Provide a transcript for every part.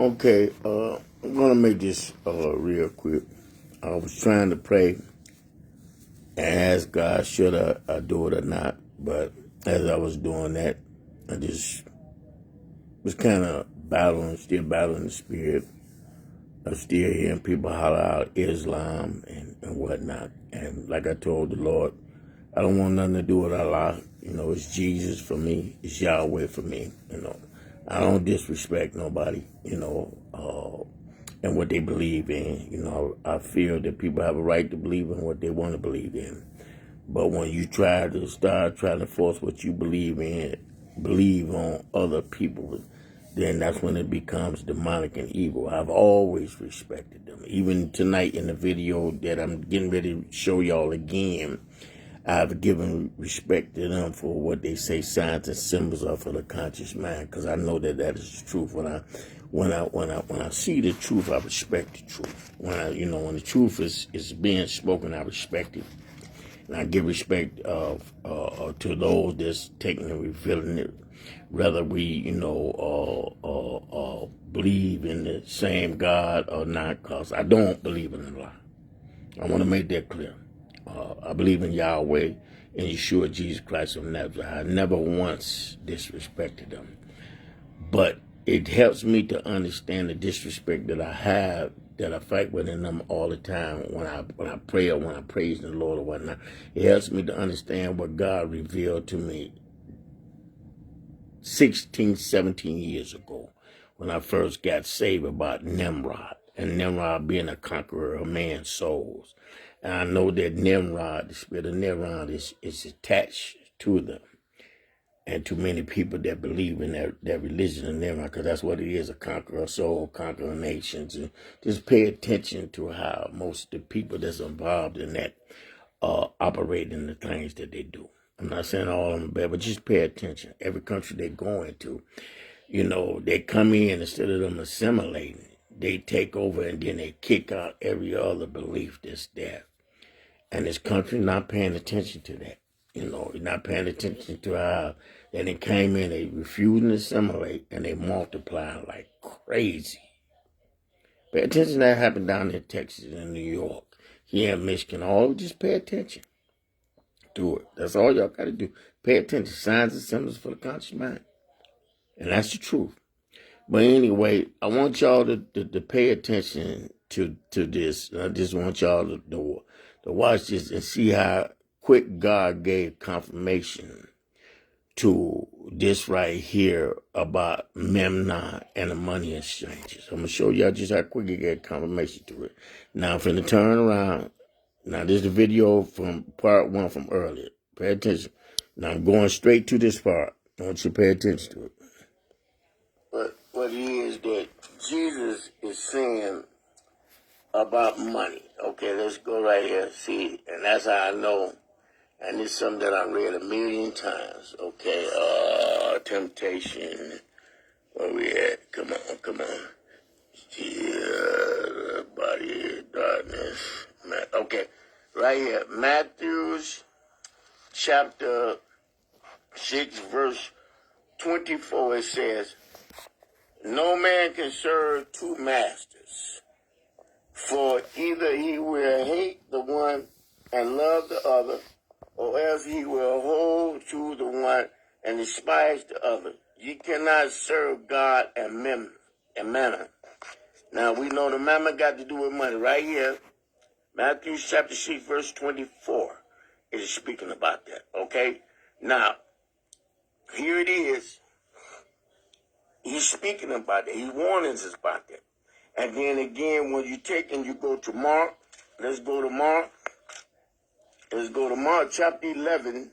Okay, I'm gonna make this real quick. I was trying to pray and ask God should I do it or not, but as I was doing that, I just was kind of still battling the spirit. I'm still hearing people holler out Islam and whatnot. And like I told the Lord, I don't want nothing to do with Allah. It's Jesus for me. It's Yahweh for me. I don't disrespect nobody, and what they believe in. I feel that people have a right to believe in what they want to believe in. But when you try to force what you believe on other people, then that's when it becomes demonic and evil. I've always respected them. Even tonight in the video that I'm getting ready to show y'all again, I've given respect to them for what they say signs and symbols are for the conscious mind, because I know that is the truth. When I see the truth, I respect the truth. When the truth is being spoken, I respect it. And I give respect to those that's taking and revealing it, whether we, believe in the same God or not, because I don't believe in Allah. I want to make that clear. I believe in Yahweh and Yeshua, Jesus Christ of Nazareth. I never once disrespected them. But it helps me to understand the disrespect that I have, that I fight within them all the time when I pray or when I praise the Lord or whatnot. It helps me to understand what God revealed to me 16, 17 years ago when I first got saved about Nimrod, and Nimrod being a conqueror of man's souls. And I know that Nimrod, the spirit of Nimrod, is attached to them and to many people that believe in that religion of Nimrod, because that's what it is, a conqueror of soul, conqueror of nations. And just pay attention to how most of the people that's involved in that operate in the things that they do. I'm not saying all of them bad, but just pay attention. Every country they go into, they come in, instead of them assimilating, they take over and then they kick out every other belief that's there. And this country not paying attention to that. Not paying attention to how they came in, they refusing to assimilate, and they multiplying like crazy. Pay attention to that happened down in Texas and New York, here in Michigan. Just pay attention to it. That's all y'all got to do. Pay attention. Signs and symbols for the conscious mind. And that's the truth. But anyway, I want y'all to pay attention to this. I just want y'all to watch this and see how quick God gave confirmation to this right here about Memnon and the money exchanges. I'm going to show y'all just how quick he gave confirmation to it. Now I'm finna turn around. Now this is the video from part 1 from earlier. Pay attention. Now I'm going straight to this part. I want you to pay attention to it. But what it is that Jesus is saying about money. Okay, let's go right here. See, and that's how I know. And it's something that I read 1,000,000 times. Okay, temptation. Where we at? Come on. Yeah, body, darkness. Okay, right here. Matthew's chapter 6, verse 24, it says, "No man can serve 2 masters, for either he will hate the one and love the other, or else he will hold to the one and despise the other. You cannot serve God and mammon." Now we know the mammon got to do with money. Right here, Matthew chapter 6, verse 24 is speaking about that. Okay? Now, here it is. He's speaking about it. He warns us about that. And then again, when you take and you go to Mark, let's go to Mark chapter 11.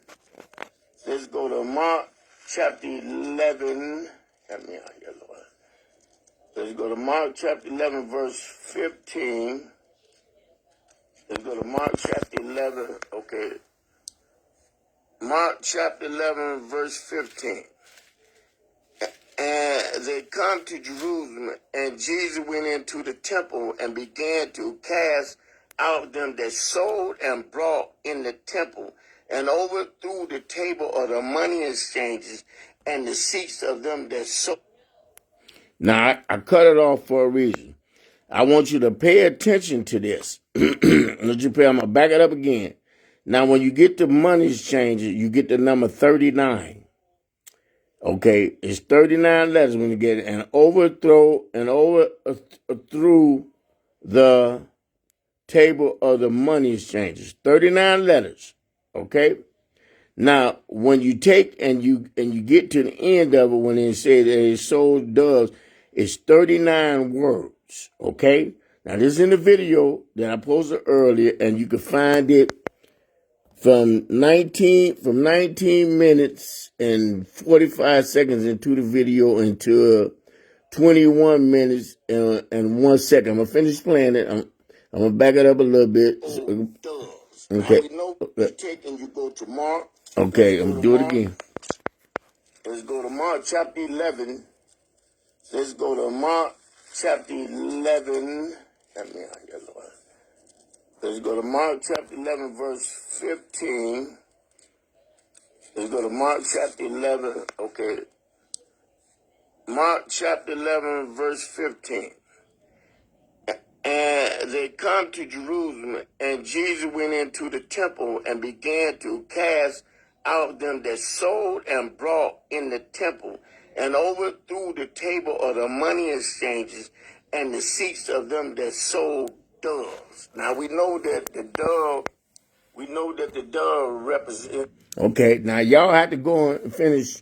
Let's go to Mark chapter 11. Help me out here, Lord. Let's go to Mark chapter 11, verse 15. Let's go to Mark chapter 11. Okay. Mark chapter 11, verse 15. And they come to Jerusalem, and Jesus went into the temple and began to cast out them that sold and brought in the temple, and overthrew the table of the money exchangers and the seats of them that sold. Now, I cut it off for a reason. I want you to pay attention to this. I'm going to back it up again. Now, when you get the money changes, you get the number 39. Okay, it's 39 letters when you get it, and through the table of the money exchanges. 39 letters. Okay. Now, when you take and you get to the end of it, when it says that it sold doves, it's 39 words. Okay. Now, this is in the video that I posted earlier, and you can find it from 19 minutes and 45 seconds into the video until 21 minutes and 1 second. I'm gonna finish playing it. I'm gonna back it up a little bit. Okay. You go to Mark. Okay, I'm gonna do it again. Let's go to Mark chapter 11. Let's go to Mark chapter 11. Let's go to Mark chapter 11, verse 15. Let's go to Mark chapter 11. Okay. Mark chapter 11, verse 15. And they come to Jerusalem, and Jesus went into the temple and began to cast out them that sold and brought in the temple, and overthrew the table of the money exchanges and the seats of them that sold doves. Now we know that the dove represents. Okay, now y'all have to go and finish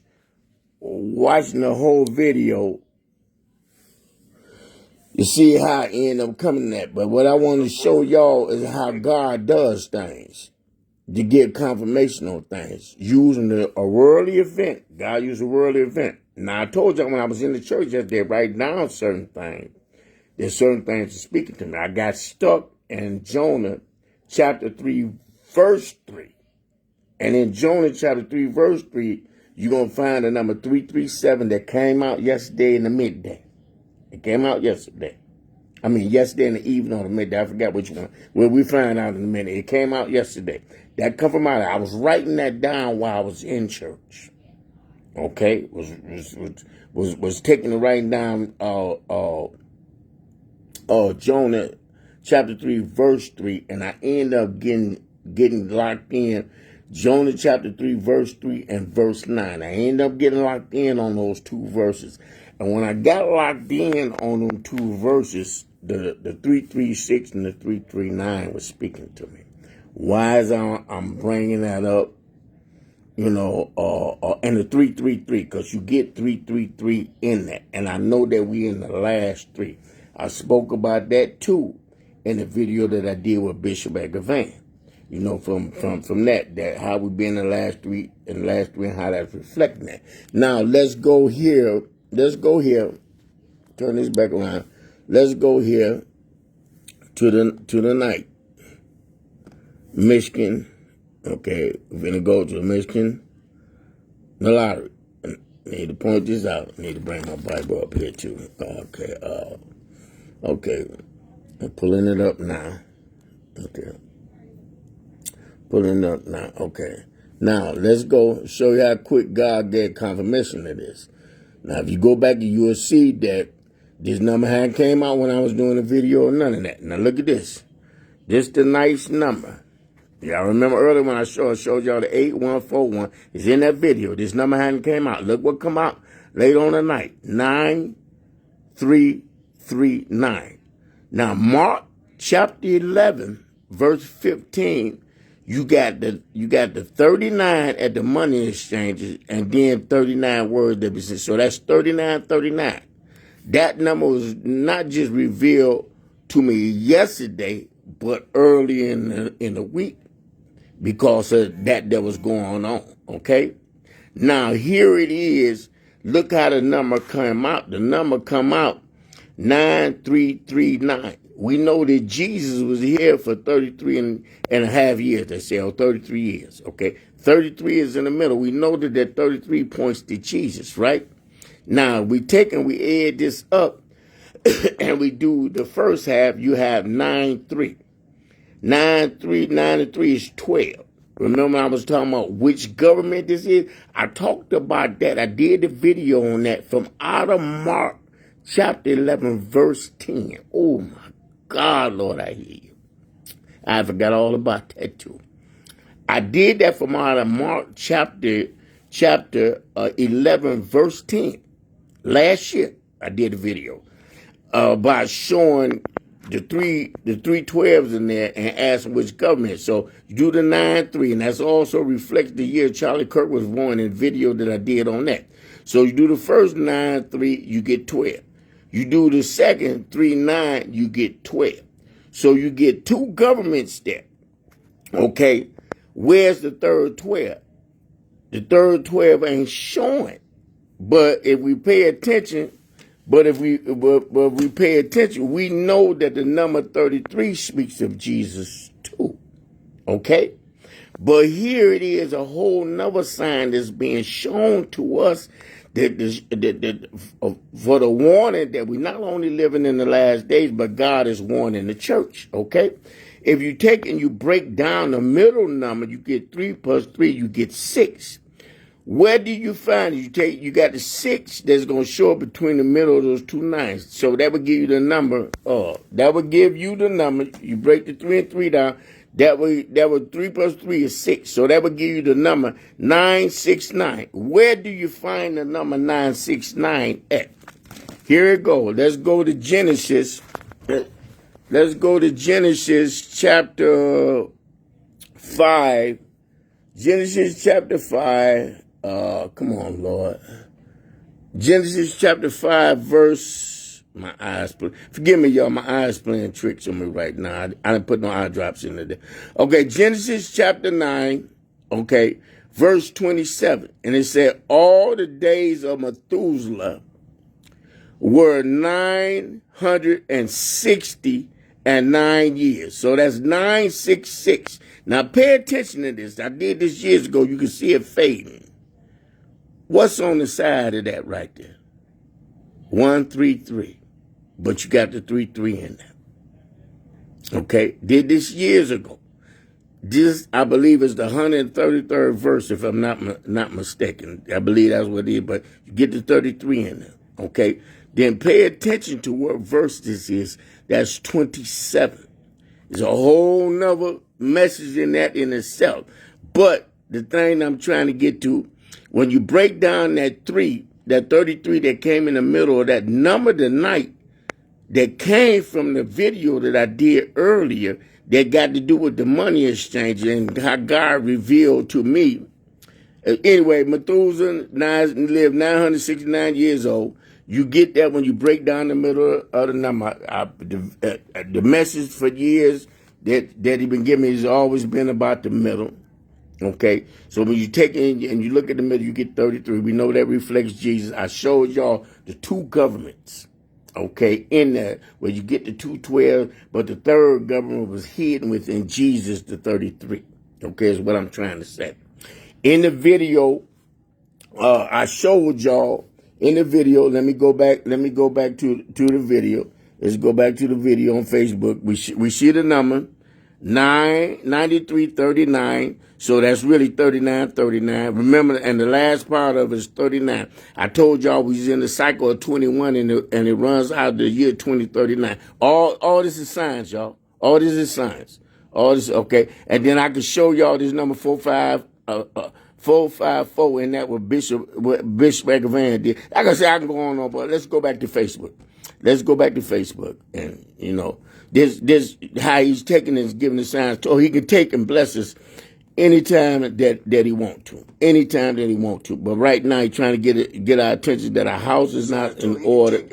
watching the whole video. You see how I end up coming at. But what I want to show y'all is how God does things to get confirmation on things. Using a worldly event. God used a worldly event. Now, I told y'all when I was in the church yesterday, write down certain things. There's certain things that's speaking to me. I got stuck in Jonah chapter 3, verse 3. And in Jonah chapter 3, verse 3, you're going to find the number 337 that came out yesterday in the midday. It came out yesterday. Yesterday in the evening or the midday. I forgot which one. Well, we find out in a minute. It came out yesterday. That come from out. I was writing that down while I was in church. Okay, was taking the writing down. Jonah chapter 3 verse 3, and I end up getting locked in. Jonah chapter 3 verse 3 and verse 9. I end up getting locked in on those two verses. And when I got locked in on them two verses, the 336 and the 339 was speaking to me. Why is I'm bringing that up? And the 333, because you get 333 in that. And I know that we in the last three. I spoke about that too in the video that I did with Bishop Agavan. From that how we been in the last three and how that's reflecting that. Now let's go here. Turn this back around. Let's go here to the night. Michigan. Okay, we're gonna go to Michigan. The lottery. I need to point this out. I need to bring my Bible up here too. Okay. I'm pulling it up now. Okay. Pulling it up now. Okay. Now let's go show you how quick God gave confirmation of this. Now, if you go back, you will see that this number hadn't came out when I was doing the video or none of that. Now, look at this. This the nice number. Y'all remember earlier when I showed y'all the 8141. It's in that video. This number hadn't came out. Look what come out late on the night. 9339. Now, Mark chapter 11, verse 15. You got the 39 at the money exchanges, and then 39 words that be said. So that's 3939. That number was not just revealed to me yesterday, but early in the week, because of that was going on. Okay. Now here it is. Look how the number come out. The number come out 9339. We know that Jesus was here for 33 and a half years, they say, or 33 years, okay? 33 is in the middle. We know that 33 points to Jesus, right? Now, we take and we add this up, and we do the first half, you have 9-3. 9 and 3 is 12. Remember I was talking about which government this is? I talked about that. I did the video on that from out of Mark chapter 11, verse 10. Oh, my God, Lord, I hear you. I forgot all about that, too. I did that from out of Mark chapter 11, verse 10. Last year, I did a video by showing the three 12s in there and asking which government. So you do the 9-3, and that's also reflects the year Charlie Kirk was born in video that I did on that. So you do the first 9-3, you get 12. You do the second 3-9, you get 12. So you get two governments there. Okay, where's the third 12? The third 12 ain't showing. But if we pay attention, if we pay attention, we know that the number 33 speaks of Jesus too. Okay? But here it is, a whole nother sign that's being shown to us that for the warning that we're not only living in the last days, but God is warning the church. Okay? If you take and you break down the middle number, you get 3 plus 3, you get 6. Where do you find it? You got the 6 that's going to show up between the middle of those two 9s. So that would give you the number. That would give you the number. You break the 3 and 3 down. That would 3 plus 3 is 6. So that would give you the number 969. Where do you find the number 969 at? Here it goes. Let's go to Genesis. Let's go to Genesis chapter 5. Genesis chapter 5. Come on, Lord. Genesis chapter 5, verse, my eyes, forgive me, y'all, my eyes playing tricks on me right now. I didn't put no eye drops in there. Okay, Genesis chapter 9, okay, verse 27. And it said, all the days of Methuselah were 969 years. So that's 966. Now pay attention to this. I did this years ago. You can see it fading. What's on the side of that right there? 133. But you got the 33 in there. Okay? Did this years ago. This, I believe, is the 133rd verse, if I'm not mistaken. I believe that's what it is. But you get the 33 in there. Okay? Then pay attention to what verse this is. That's 27. There's a whole nother message in that in itself. But the thing I'm trying to get to, when you break down that 3, that 33 that came in the middle of that number tonight, that came from the video that I did earlier, that got to do with the money exchange and how God revealed to me. Anyway, Methuselah lived 969 years old. You get that when you break down the middle of the number. The message for years that he been giving me has always been about the middle. Okay? So when you take it and you look at the middle, you get 33. We know that reflects Jesus. I showed y'all the two governments, okay, in there, where you get the 212, but the third government was hidden within Jesus, the 33. Okay, is what I'm trying to say. In the video, I showed y'all. In the video, let me go back to the video. Let's go back to the video on Facebook. We see the number 99339. So that's really 3939. Remember, and the last part of it is 39. I told y'all we was in the cycle of 21 and it runs out the year 2039. All this is science, y'all. All this is science. All this, okay. And then I can show y'all this number 454, and that what Bishop Van did. Like I said, I can go on, but let's go back to Facebook. And, you know, this how he's taking and giving the signs. So he can take and bless us anytime that he want to. Anytime that he want to. But right now he's trying to get our attention that our house is not in order.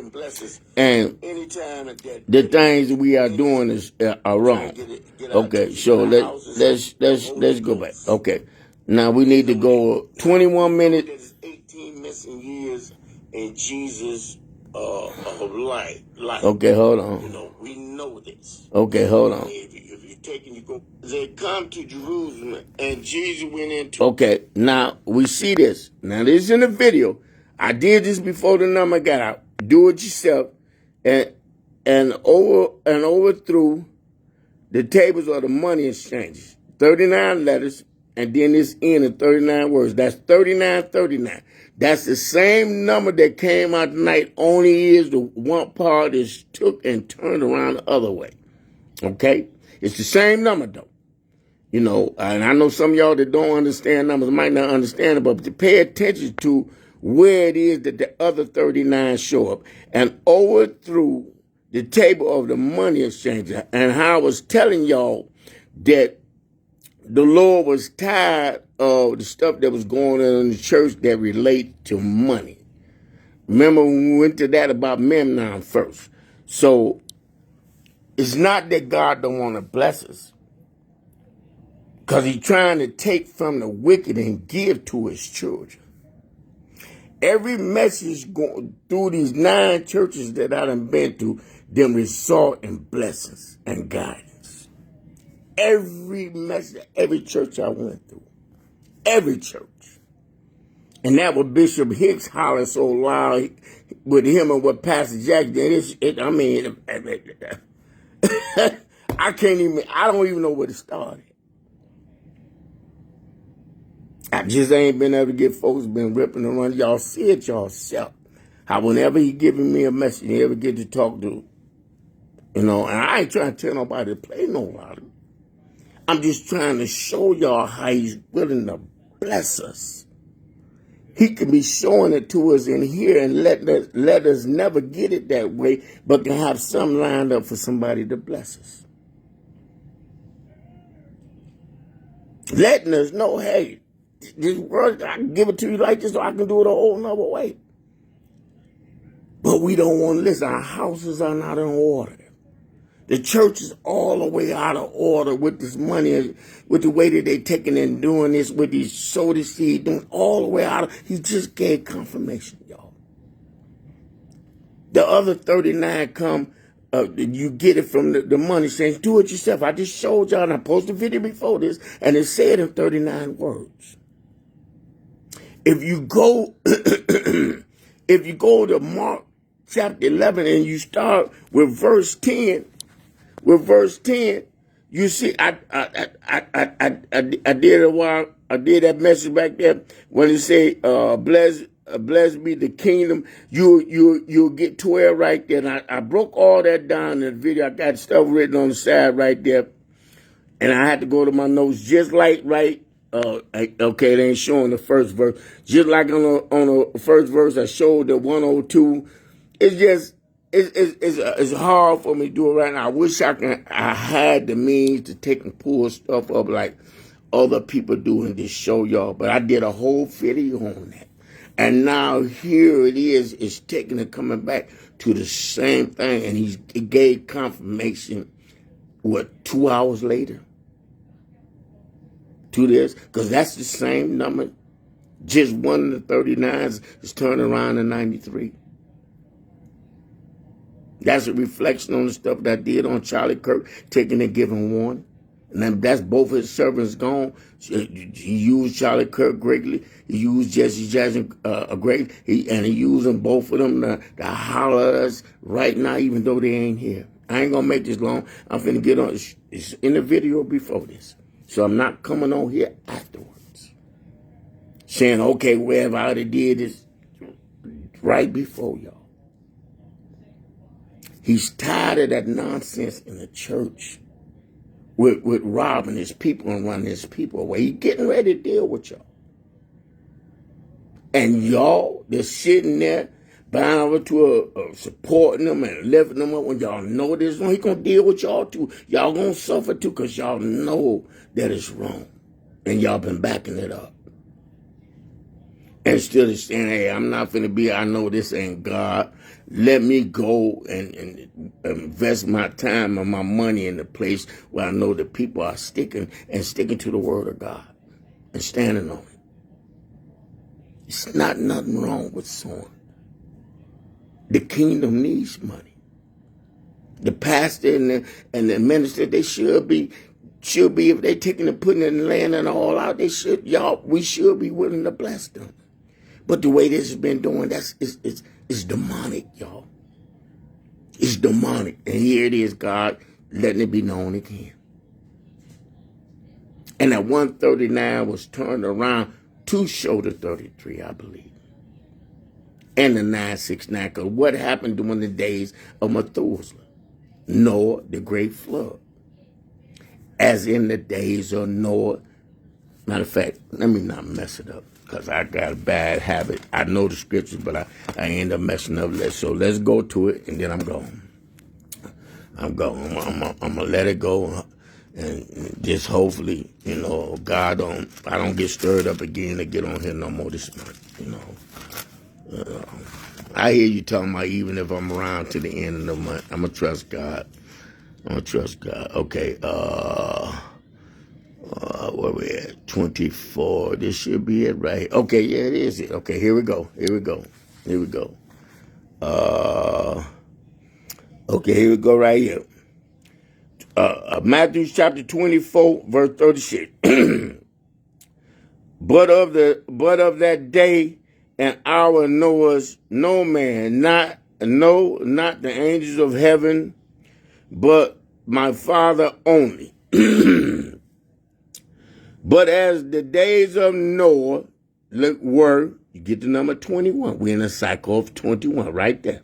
And the things that we are doing are wrong. Okay, so let's go back. Okay. Now we need to go 21 minutes. 18 missing years in Jesus' life. Okay, hold on. You know, we know this. Okay, hold on. If you're taking, you go. They come to Jerusalem, and Jesus went into. Okay, now we see this. Now this is in the video. I did this before the number got out. Do it yourself, and overthrew the tables of the money exchanges. 39 letters. and then it's in of 39 words. That's 3939. That's the same number that came out tonight, only is the one part is took and turned around the other way. Okay? It's the same number, though. You know, and I know some of y'all that don't understand numbers might not understand it, but to pay attention to where it is that the other 39 show up. And over through the table of the money exchanger, and how I was telling y'all that the Lord was tired of the stuff that was going on in the church that relate to money. Remember when we went to that about Memnon first. So it's not that God don't want to bless us, because he's trying to take from the wicked and give to his children. Every message going through these 9 churches that I done been to, them result in blessings and guidance. Every message, every church I went through. Every church. And that was Bishop Hicks hollering so loud with him and with Pastor Jack. I don't even know where to start. I just ain't been able to get folks been ripping around. Y'all see it yourself. How whenever he giving me a message, he ever get to talk to, you know, and I ain't trying to tell nobody to play nobody. I'm just trying to show y'all how he's willing to bless us. He can be showing it to us in here and let us never get it that way, but can have some lined up for somebody to bless us. Letting us know, hey, this word, I can give it to you like this, or I can do it a whole nother way. But we don't want to listen. Our houses are not in order. The church is all the way out of order with this money, with the way that they taking and doing this, with these soda seed, doing all the way out of. He just gave confirmation, y'all. The other 39 come, you get it from the money saying, do it yourself. I just showed y'all, and I posted a video before this, and it said in 39 words. If you go, if you go to Mark chapter 11 and you start with verse 10, you see, I did a while. I did that message back there when it say, blessed be the kingdom. You'll get 12 right there. And I broke all that down in the video. I got stuff written on the side right there, and I had to go to my notes just like right. Okay, it ain't showing the first verse. Just like on the first verse, I showed the 102. It's just. It's hard for me to do it right now. I wish I had the means to take and pull stuff up like other people do in this show, y'all. But I did a whole video on that. And now here it is. It's taking and coming back to the same thing. And he gave confirmation, 2 hours later to this? Because that's the same number. Just one of the 39s is turning around to 93. That's a reflection on the stuff that I did on Charlie Kirk, taking and giving warning. And then that's both his servants gone. He used Charlie Kirk greatly. He used Jessie Jackson greatly. And he used them, both of them, to holler at us right now, even though they ain't here. I ain't going to make this long. I'm finna get on. It's in the video before this. So I'm not coming on here afterwards. Saying, okay, wherever I did this right before y'all. He's tired of that nonsense in the church with robbing his people and running his people away. He's getting ready to deal with y'all. And y'all, they're sitting there buying over to supporting them and lifting them up when y'all know this is wrong. He's going to deal with y'all too. Y'all going to suffer too because y'all know that it's wrong. And y'all been backing it up. And still saying, hey, I'm not finna be, I know this ain't God. Let me go and invest my time and my money in the place where I know the people are sticking to the word of God and standing on it. It's not nothing wrong with sowing. The kingdom needs money. The pastor and the minister, they should be, if they taking and putting it in the land and all out, we should be willing to bless them. But the way this has been doing, it's demonic, y'all. It's demonic. And here it is, God letting it be known again. And that 139 was turned around to show the 33, I believe. And the 969. Because what happened during the days of Methuselah? Noah, the great flood. As in the days of Noah. Matter of fact, let me not mess it up. Because I got a bad habit. I know the scriptures, but I end up messing up. So let's go to it, and then I'm going. I'm going. I'm going to let it go. And just hopefully, I don't get stirred up again to get on here no more this month, I hear you talking about even if I'm around to the end of the month, I'm going to trust God. Okay, where we at? 24. This should be it, right? Okay, yeah, it is it. Okay, here we go. Okay, here we go right here. Matthew chapter 24, verse 36. But of that day and hour knows no man, not the angels of heaven, but my Father only. But as the days of Noah were, you get to number 21. We're in a cycle of 21 right there.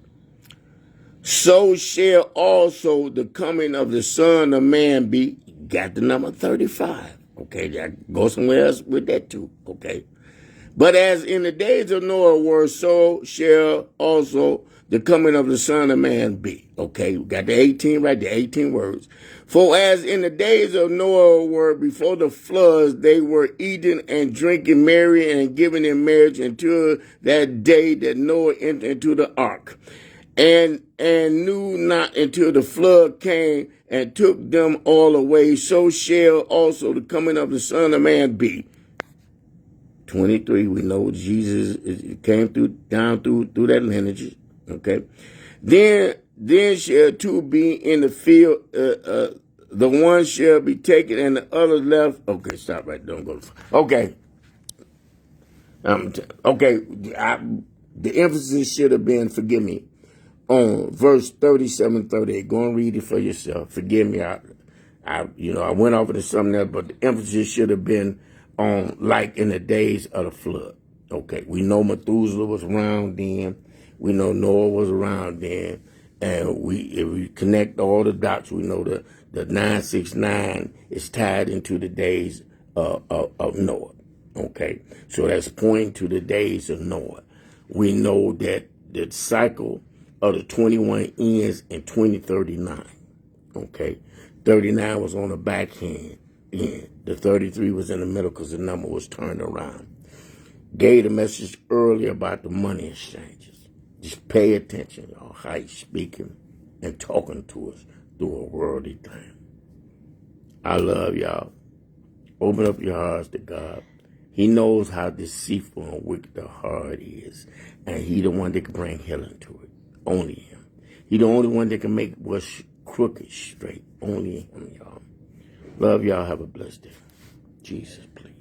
So shall also the coming of the Son of Man be. Got the number 35. Okay, go somewhere else with that too. Okay. But as in the days of Noah were, so shall also the coming of the Son of Man be. Okay, we got the 18 right there, 18 words. For as in the days of Noah were before the floods, they were eating and drinking, marrying and giving in marriage until that day that Noah entered into the ark. And knew not until the flood came and took them all away, so shall also the coming of the Son of Man be. 23, we know Jesus came down through that lineage. Okay. Then shall two be in the field, the one shall be taken and the other left. Okay, stop right, don't go. Okay. The emphasis should have been, forgive me, on verse 37, 38. Go and read it for yourself. Forgive me, I went off into something else, but the emphasis should have been on like in the days of the flood. Okay, we know Methuselah was around then. We know Noah was around then. And if we connect all the dots, we know the 969 is tied into the days of Noah. Okay, so that's pointing to the days of Noah. We know that the cycle of the 21 ends in 2039. Okay, 39 was on the backhand. The 33 was in the middle because the number was turned around. Gave the message earlier about the money exchanges. Just pay attention, y'all, how he's speaking and talking to us through a worldly thing. I love y'all. Open up your hearts to God. He knows how deceitful and wicked the heart is. And he the one that can bring healing to it. Only him. He the only one that can make what's crooked straight. Only him, y'all. Love y'all. Have a blessed day. Jesus, please.